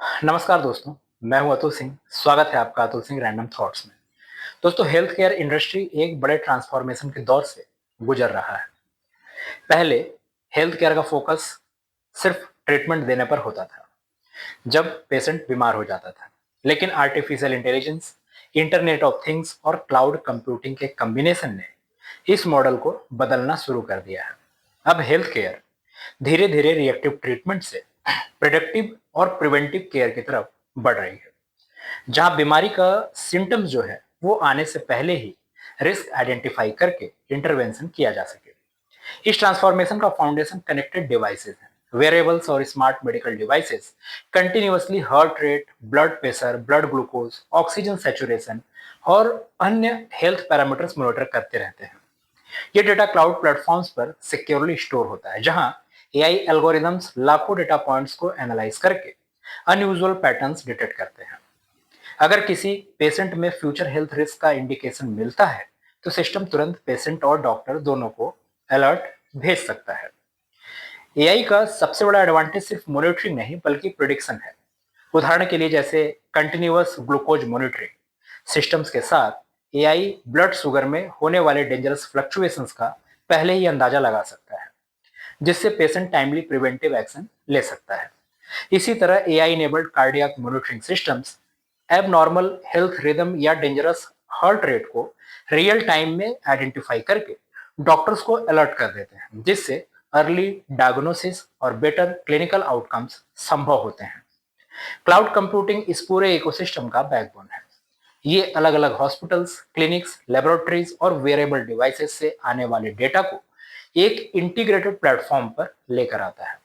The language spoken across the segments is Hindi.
नमस्कार दोस्तों, मैं हूं अतुल सिंह। स्वागत है आपका अतुल सिंह रैंडम थॉट्स में। दोस्तों, हेल्थ केयर इंडस्ट्री एक बड़े ट्रांसफॉर्मेशन के दौर से गुजर रहा है। पहले हेल्थ केयर का फोकस सिर्फ ट्रीटमेंट देने पर होता था जब पेशेंट बीमार हो जाता था। लेकिन artificial intelligence, internet of things और क्लाउड कंप्यूटिंग के कॉम्बिनेशन ने इस मॉडल को बदलना शुरू कर दिया है। अब हेल्थ केयर धीरे धीरे रिएक्टिव ट्रीटमेंट से प्रिडिक्टिव और प्रिवेंटिव केयर की तरफ बढ़ रही है, जहां बीमारी का सिम्टम्स जो है वो आने से पहले ही रिस्क आइडेंटिफाई करके इंटरवेंशन किया जा सके। इस ट्रांसफॉर्मेशन का फाउंडेशन कनेक्टेड डिवाइसेस है। वेरेबल्स और smart medical devices continuously heart rate, blood pressure, blood glucose, oxygen saturation और अन्य हेल्थ पैरामीटर्स मॉनिटर करते रहते हैं। ये डेटा क्लाउड प्लेटफॉर्म्स पर सिक्योरली स्टोर होता है, जहां एआई एल्गोरिदम्स लाखों डेटा पॉइंट्स को एनालाइज करके अनयूजुअल पैटर्न्स डिटेक्ट करते हैं। अगर किसी पेशेंट में फ्यूचर हेल्थ रिस्क का इंडिकेशन मिलता है, तो सिस्टम तुरंत पेशेंट और डॉक्टर दोनों को अलर्ट भेज सकता है। एआई का सबसे बड़ा एडवांटेज सिर्फ मॉनिटरिंग नहीं बल्कि प्रिडिक्शन है। उदाहरण के लिए जैसे कंटिन्यूअस ग्लूकोज मॉनिटरिंग सिस्टम्स के साथ एआई ब्लड शुगर में होने वाले डेंजरस फ्लक्चुएशंस का पहले ही अंदाजा लगा सकता है, जिससे पेशेंट टाइमली प्रिवेंटिव एक्शन ले सकता है। इसी तरह AI enabled cardiac monitoring systems abnormal health rhythm या डेंजरस हार्ट रेट को रियल टाइम में आइडेंटिफाई करके डॉक्टर्स को अलर्ट कर देते हैं, जिससे अर्ली डायग्नोसिस और बेटर क्लिनिकल आउटकम्स संभव होते हैं। क्लाउड कंप्यूटिंग इस पूरे इकोसिस्टम का बैकबोन है। ये अलग अलग हॉस्पिटल्स, क्लिनिक्स, लेबोरेटरीज और वेरेबल डिवाइसेस से आने वाले डेटा को एक इंटीग्रेटेड प्लेटफॉर्म पर लेकर आता है।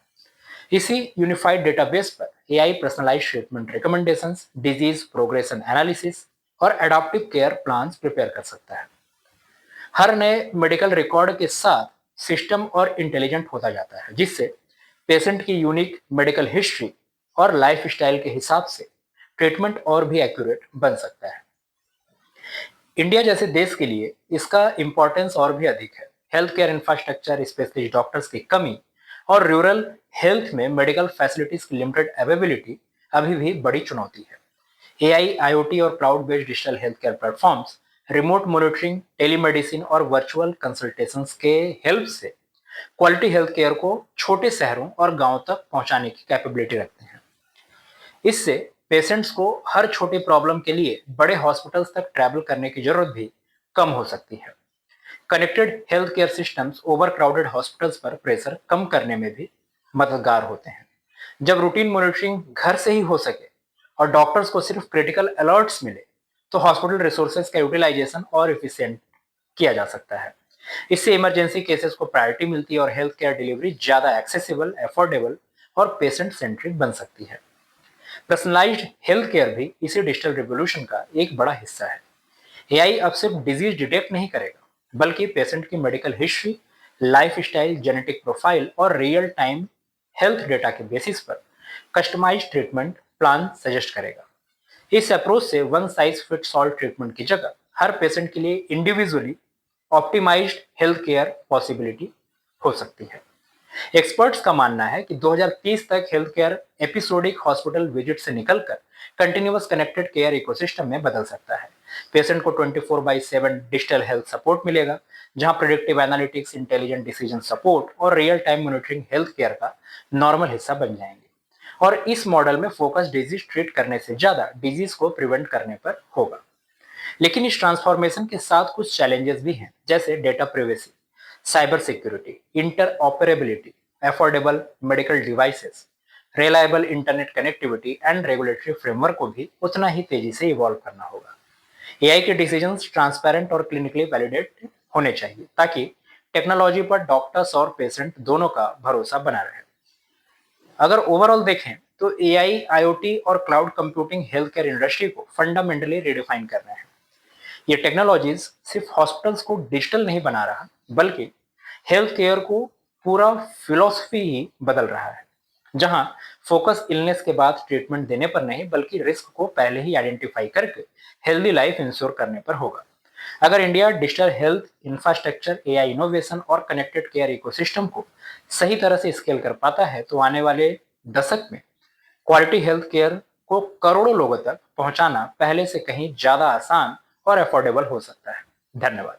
इसी यूनिफाइड डेटाबेस पर AI personalised treatment recommendations, disease progression analysis और एडाप्टिव केयर प्लान्स प्रिपेयर कर सकता है। हर नए मेडिकल रिकॉर्ड के साथ सिस्टम और इंटेलिजेंट होता जाता है, जिससे पेशेंट की यूनिक मेडिकल हिस्ट्री और लाइफस्टाइल के हिसाब से ट्रीटमेंट और भी एक्यूरेट बन सकता है। इंडिया जैसे देश के लिए इसका इंपॉर्टेंस और भी अधिक है। Health care infrastructure, specialist doctors की कमी और रूरल हेल्थ में मेडिकल फैसिलिटीज की लिमिटेड अवेलेबिलिटी अभी भी बड़ी चुनौती है। एआई, आईओटी और cloud based digital health care platforms remote monitoring, telemedicine और वर्चुअल कंसल्टेशंस के हेल्प से क्वालिटी हेल्थ केयर को छोटे शहरों और गांवों तक पहुंचाने की कैपेबिलिटी रखते हैं। इससे पेशेंट्स को हर छोटी प्रॉब्लम के लिए बड़े हॉस्पिटल्स तक ट्रैवल करने की जरूरत भी कम हो सकती है। Connected health care systems over crowded hospitals पर प्रेशर कम करने में भी मददगार होते हैं। जब रूटीन मॉनिटरिंग घर से ही हो सके और डॉक्टर्स को सिर्फ क्रिटिकल अलर्ट्स मिले, तो हॉस्पिटल रिसोर्सेज का यूटिलाइजेशन और एफिशिएंट किया जा सकता है। इससे इमरजेंसी केसेस को प्रायोरिटी मिलती है और हेल्थ केयर डिलीवरी ज्यादा एक्सेसिबल, अफोर्डेबल और पेशेंट सेंट्रिक बन सकती है। पर्सनलाइज्ड हेल्थ केयर भी इसी डिजिटल रिवोल्यूशन का एक बड़ा हिस्सा है। एआई अब सिर्फ डिजीज डिटेक्ट नहीं करेगा, बल्कि पेशेंट की medical history, lifestyle, genetic profile और रियल टाइम हेल्थ डेटा के बेसिस पर कस्टमाइज्ड ट्रीटमेंट प्लान सजेस्ट करेगा। इस अप्रोच से one size fits all treatment की जगह हर पेशेंट के लिए individually optimised health care possibility हो सकती है। एक्सपर्ट्स का मानना है कि 2030 तक health care episodic hospital visit से निकलकर कंटिन्यूअस कनेक्टेड केयर इकोसिस्टम में बदल सकता है। पेशेंट को 24/7 डिजिटल हेल्थ सपोर्ट मिलेगा, जहां predictive analytics, intelligent decision support और real time monitoring health care का नॉर्मल हिस्सा बन जाएंगे। और इस मॉडल में फोकस डिजीज ट्रीट करने से ज्यादा डिजीज को प्रिवेंट करने पर होगा। लेकिन इस ट्रांसफॉर्मेशन के साथ कुछ चैलेंजेस भी हैं, जैसे data privacy, cyber security, inter operability, affordable medical devices, reliable internet connectivity and regulatory framework को भी उतना ही तेजी से इवॉल्व करना होगा। एआई के डिसीजंस ट्रांसपेरेंट और क्लिनिकली वैलिडेट होने चाहिए, ताकि टेक्नोलॉजी पर डॉक्टर्स और पेशेंट दोनों का भरोसा बना रहे। अगर ओवरऑल देखें तो एआई, आईओटी और cloud computing health care industry को फंडामेंटली रिडिफाइन कर रहे हैं। ये टेक्नोलॉजीज सिर्फ हॉस्पिटल्स को डिजिटल नहीं बना रहा, बल्कि हेल्थ केयर को पूरा फिलॉसफी ही बदल रहा है, जहां फोकस इलनेस के बाद ट्रीटमेंट देने पर नहीं बल्कि रिस्क को पहले ही आइडेंटिफाई करके हेल्दी लाइफ इंश्योर करने पर होगा। अगर India digital health infrastructure, AI innovation और कनेक्टेड केयर इकोसिस्टम को सही तरह से स्केल कर पाता है, तो आने वाले दशक में क्वालिटी हेल्थ केयर को करोड़ों लोगों तक पहुंचाना पहले से कहीं ज्यादा आसान और अफोर्डेबल हो सकता है। धन्यवाद।